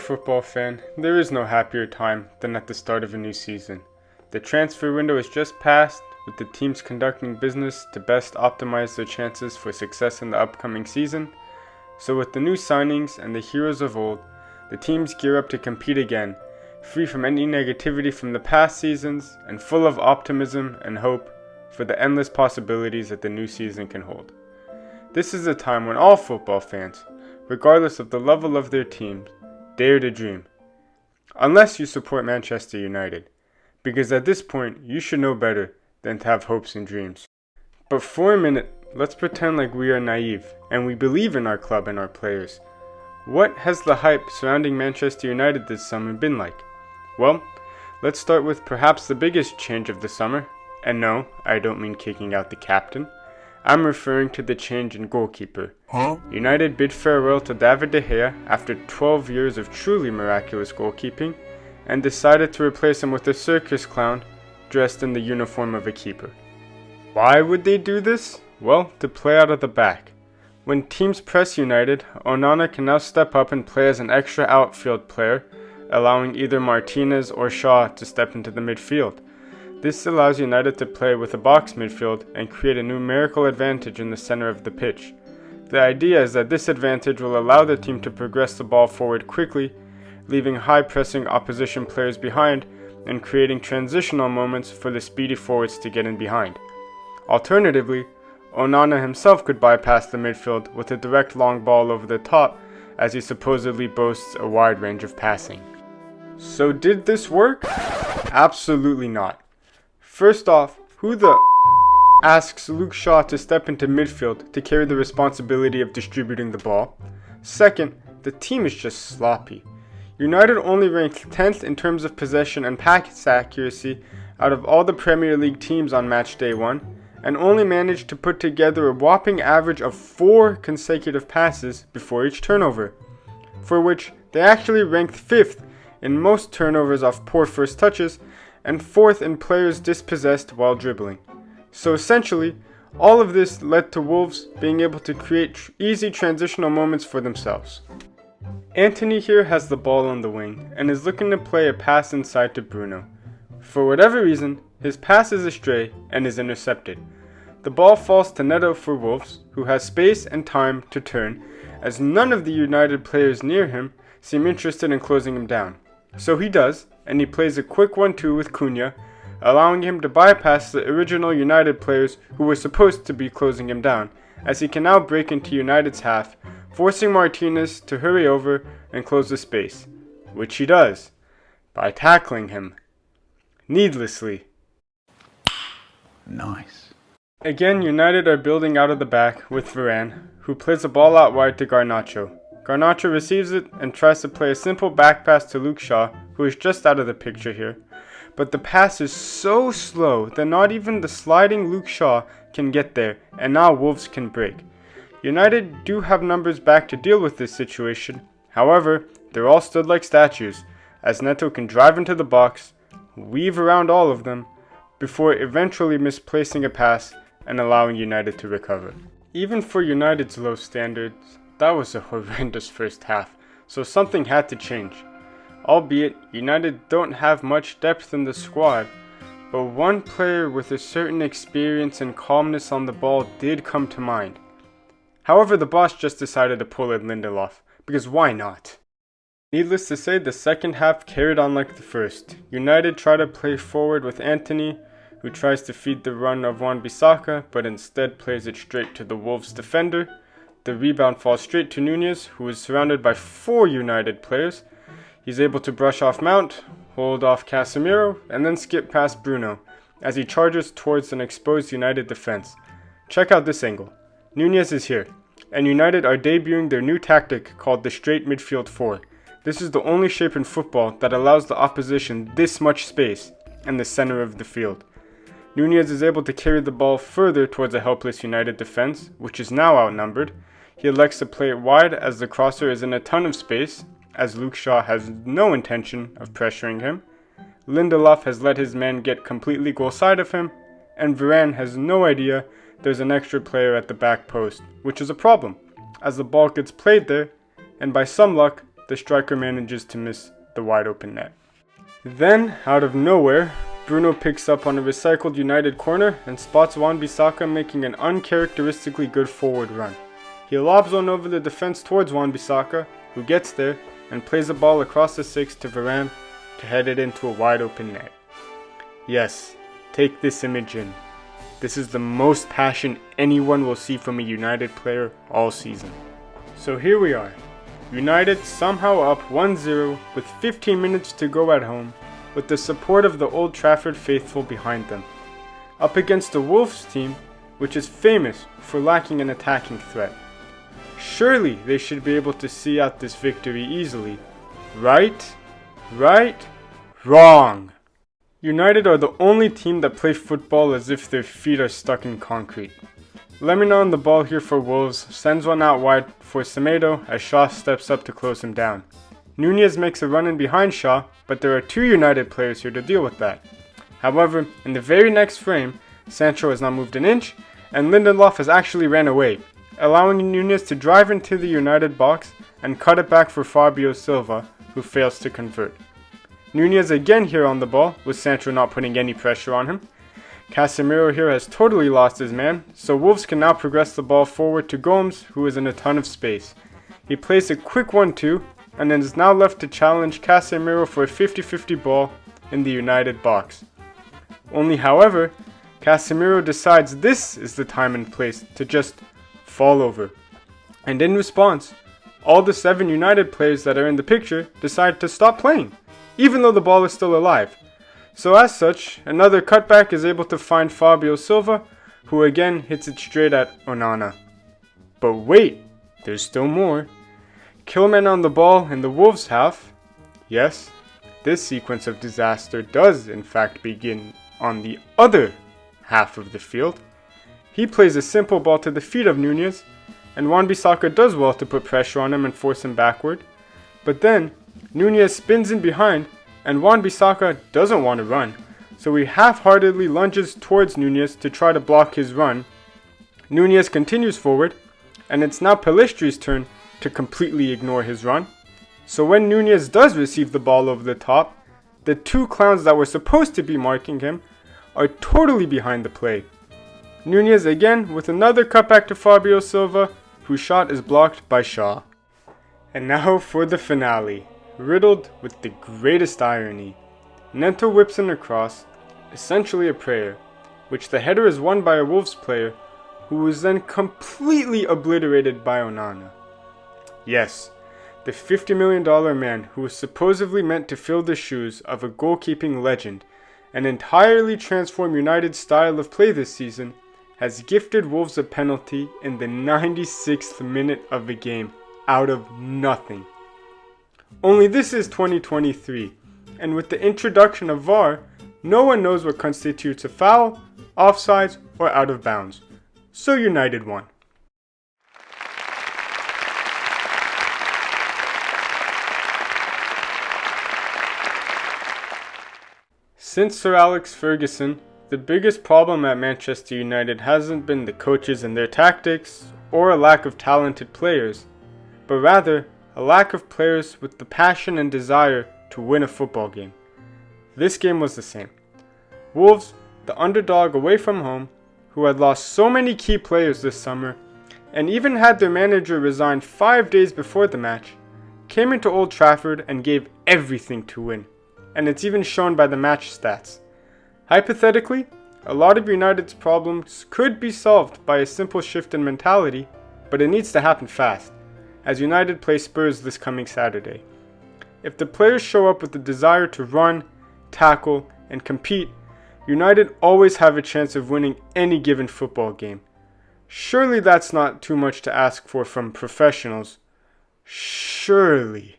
football fan, there is no happier time than at the start of a new season. The transfer window has just passed, with the teams conducting business to best optimize their chances for success in the upcoming season. So with the new signings and the heroes of old, the teams gear up to compete again, free from any negativity from the past seasons and full of optimism and hope for the endless possibilities that the new season can hold. This is a time when all football fans, regardless of the level of their teams, dare to dream. Unless you support Manchester United, because at this point you should know better than to have hopes and dreams. But for a minute, let's pretend like we are naive and we believe in our club and our players. What has the hype surrounding Manchester United this summer been like? Well, let's start with perhaps the biggest change of the summer. And no, I don't mean kicking out the captain. I'm referring to the change in goalkeeper. United bid farewell to David De Gea after 12 years of truly miraculous goalkeeping and decided to replace him with a circus clown dressed in the uniform of a keeper. Why would they do this? Well, to play out of the back. When teams press United, Onana can now step up and play as an extra outfield player, allowing either Martinez or Shaw to step into the midfield. This allows United to play with a box midfield and create a numerical advantage in the center of the pitch. The idea is that this advantage will allow the team to progress the ball forward quickly, leaving high-pressing opposition players behind and creating transitional moments for the speedy forwards to get in behind. Alternatively, Onana himself could bypass the midfield with a direct long ball over the top, as he supposedly boasts a wide range of passing. So did this work? Absolutely not. First off, who the asks Luke Shaw to step into midfield to carry the responsibility of distributing the ball? Second, the team is just sloppy. United only ranked 10th in terms of possession and pass accuracy out of all the Premier League teams on match day 1, and only managed to put together a whopping average of 4 consecutive passes before each turnover, for which they actually ranked 5th in most turnovers off poor first touches and 4th in players dispossessed while dribbling. So essentially, all of this led to Wolves being able to create easy transitional moments for themselves. Antony here has the ball on the wing and is looking to play a pass inside to Bruno. For whatever reason, his pass is astray and is intercepted. The ball falls to Neto for Wolves, who has space and time to turn, as none of the United players near him seem interested in closing him down. So he does, and he plays a quick 1-2 with Cunha, allowing him to bypass the original United players who were supposed to be closing him down, as he can now break into United's half, forcing Martinez to hurry over and close the space, which he does, by tackling him. Needlessly. Nice. Again, United are building out of the back with Varane, who plays the ball out wide to Garnacho. Garnacho receives it and tries to play a simple back pass to Luke Shaw, who is just out of the picture here. But the pass is so slow that not even the sliding Luke Shaw can get there, and now Wolves can break. United do have numbers back to deal with this situation, however, they're all stood like statues, as Neto can drive into the box, weave around all of them, before eventually misplacing a pass and allowing United to recover. Even for United's low standards, that was a horrendous first half, so something had to change. Albeit, United don't have much depth in the squad, but one player with a certain experience and calmness on the ball did come to mind. However, the boss just decided to pull in Lindelof, because why not? Needless to say, the second half carried on like the first. United try to play forward with Antony, who tries to feed the run of Wan-Bissaka, but instead plays it straight to the Wolves defender. The rebound falls straight to Nunez, who is surrounded by 4 United players. He's able to brush off Mount, hold off Casemiro, and then skip past Bruno, as he charges towards an exposed United defense. Check out this angle. Nunez is here, and United are debuting their new tactic called the straight midfield 4. This is the only shape in football that allows the opposition this much space in the center of the field. Nunez is able to carry the ball further towards a helpless United defense, which is now outnumbered. He elects to play it wide as the crosser is in a ton of space, as Luke Shaw has no intention of pressuring him. Lindelof has let his man get completely goal side of him, and Varane has no idea there's an extra player at the back post, which is a problem, as the ball gets played there, and by some luck, the striker manages to miss the wide open net. Then, out of nowhere, Bruno picks up on a recycled United corner and spots Wan-Bissaka making an uncharacteristically good forward run. He lobs one over the defense towards Wan-Bissaka, who gets there and plays the ball across the 6 to Varane to head it into a wide open net. Yes, take this image in. This is the most passion anyone will see from a United player all season. So here we are, United somehow up 1-0 with 15 minutes to go at home, with the support of the Old Trafford faithful behind them, up against a Wolves team which is famous for lacking an attacking threat. Surely they should be able to see out this victory easily. Right? Right? Wrong! United are the only team that play football as if their feet are stuck in concrete. Lemina on the ball here for Wolves sends one out wide for Semedo as Shaw steps up to close him down. Nunez makes a run in behind Shaw, but there are two United players here to deal with that. However, in the very next frame, Sancho has not moved an inch, and Lindelof has actually ran away, allowing Nunez to drive into the United box and cut it back for Fabio Silva, who fails to convert. Nunez again here on the ball, with Sancho not putting any pressure on him. Casemiro here has totally lost his man, so Wolves can now progress the ball forward to Gomes, who is in a ton of space. He plays a quick 1-2, and then is now left to challenge Casemiro for a 50-50 ball in the United box. Only however, Casemiro decides this is the time and place to just fall over. And in response, all the 7 United players that are in the picture decide to stop playing, even though the ball is still alive. So as such, another cutback is able to find Fabio Silva, who again hits it straight at Onana. But wait, there's still more. Kilman on the ball in the Wolves half. Yes, this sequence of disaster does in fact begin on the other half of the field. He plays a simple ball to the feet of Nunez, and Wan-Bissaka does well to put pressure on him and force him backward. But then, Nunez spins in behind, and Wan-Bissaka doesn't want to run, so he half-heartedly lunges towards Nunez to try to block his run. Nunez continues forward, and it's now Pellistri's turn to completely ignore his run. So when Nunez does receive the ball over the top, the two clowns that were supposed to be marking him are totally behind the play. Nunez again with another cutback to Fabio Silva, whose shot is blocked by Shaw. And now for the finale, riddled with the greatest irony. Neto whips in a cross, essentially a prayer, which the header is won by a Wolves player, who was then completely obliterated by Onana. Yes, the $50 million man who was supposedly meant to fill the shoes of a goalkeeping legend and entirely transform United's style of play this season, has gifted Wolves a penalty in the 96th minute of the game out of nothing. Only this is 2023, and with the introduction of VAR, no one knows what constitutes a foul, offsides, or out of bounds. So United won. Since Sir Alex Ferguson, the biggest problem at Manchester United hasn't been the coaches and their tactics, or a lack of talented players, but rather a lack of players with the passion and desire to win a football game. This game was the same. Wolves, the underdog away from home, who had lost so many key players this summer, and even had their manager resign 5 days before the match, came into Old Trafford and gave everything to win. And it's even shown by the match stats. Hypothetically, a lot of United's problems could be solved by a simple shift in mentality, but it needs to happen fast, as United play Spurs this coming Saturday. If the players show up with the desire to run, tackle, and compete, United always have a chance of winning any given football game. Surely that's not too much to ask for from professionals. Surely.